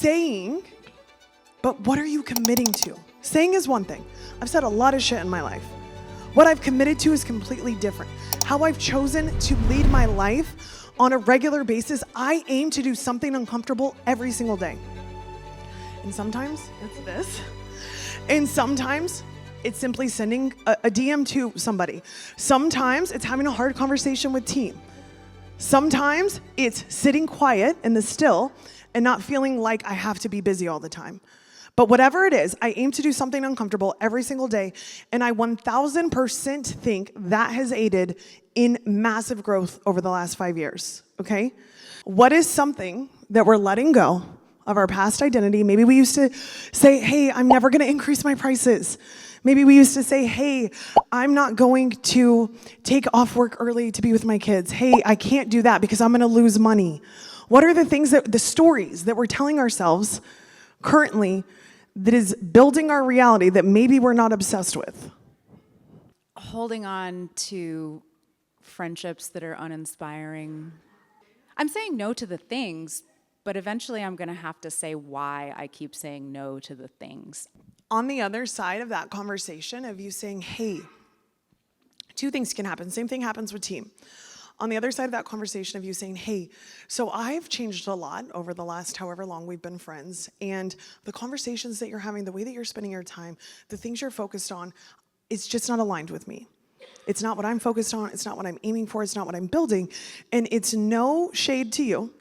saying, but what are you committing to? Saying is one thing. I've said a lot of shit in my life. What I've committed to is completely different. How I've chosen to lead my life on a regular basis, I aim to do something uncomfortable every single day. And sometimes it's this. And sometimes it's simply sending a DM to somebody. Sometimes it's having a hard conversation with team. Sometimes it's sitting quiet in the still and not feeling like I have to be busy all the time. But whatever it is, I aim to do something uncomfortable every single day, and I 1000% think that has aided in massive growth over the last 5 years, okay? What is something that we're letting go of our past identity? Maybe we used to say, hey, I'm never gonna increase my prices. Maybe we used to say, hey, I'm not going to take off work early to be with my kids. Hey, I can't do that because I'm gonna lose money. What are the things the stories that we're telling ourselves currently that is building our reality that maybe we're not obsessed with? Holding on to friendships that are uninspiring. I'm saying no to the things, but eventually I'm gonna have to say why I keep saying no to the things. On the other side of that conversation of you saying, hey, two things can happen. Same thing happens with team. On the other side of that conversation of you saying, hey, so I've changed a lot over the last however long we've been friends, and the conversations that you're having, the way that you're spending your time, the things you're focused on, it's just not aligned with me. It's not what I'm focused on. It's not what I'm aiming for. It's not what I'm building. And it's no shade to you,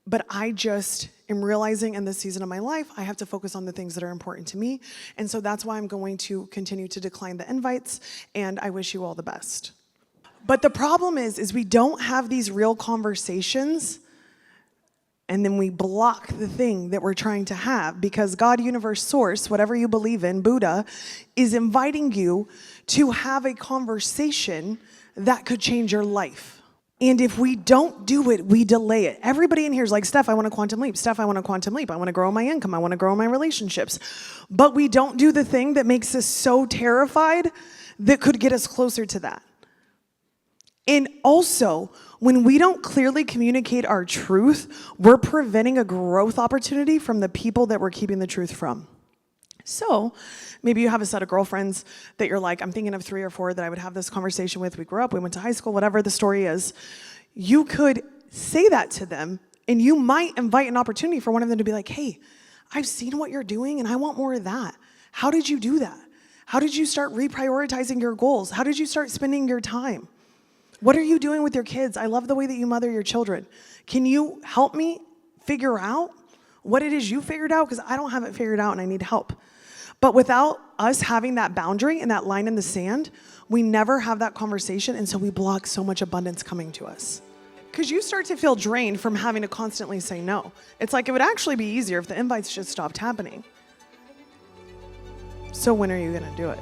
but I just am realizing in this season of my life, I have to focus on the things that are important to me. And so that's why I'm going to continue to decline the invites, and I wish you all the best. But the problem is we don't have these real conversations, and then we block the thing that we're trying to have, because God, universe, source, whatever you believe in, Buddha, is inviting you to have a conversation that could change your life. And if we don't do it, we delay it. Everybody in here is like, Steph, I want a quantum leap. Steph, I want a quantum leap. I want to grow my income. I want to grow my relationships. But we don't do the thing that makes us so terrified that could get us closer to that. And also, when we don't clearly communicate our truth, we're preventing a growth opportunity from the people that we're keeping the truth from. So maybe you have a set of girlfriends that you're like, I'm thinking of 3 or 4 that I would have this conversation with. We grew up, we went to high school, whatever the story is. You could say that to them, and you might invite an opportunity for one of them to be like, hey, I've seen what you're doing, and I want more of that. How did you do that? How did you start reprioritizing your goals? How did you start spending your time? What are you doing with your kids? I love the way that you mother your children. Can you help me figure out what it is you figured out? Because I don't have it figured out and I need help. But without us having that boundary and that line in the sand, we never have that conversation, and so we block so much abundance coming to us. Because you start to feel drained from having to constantly say no. It's like it would actually be easier if the invites just stopped happening. So when are you gonna do it?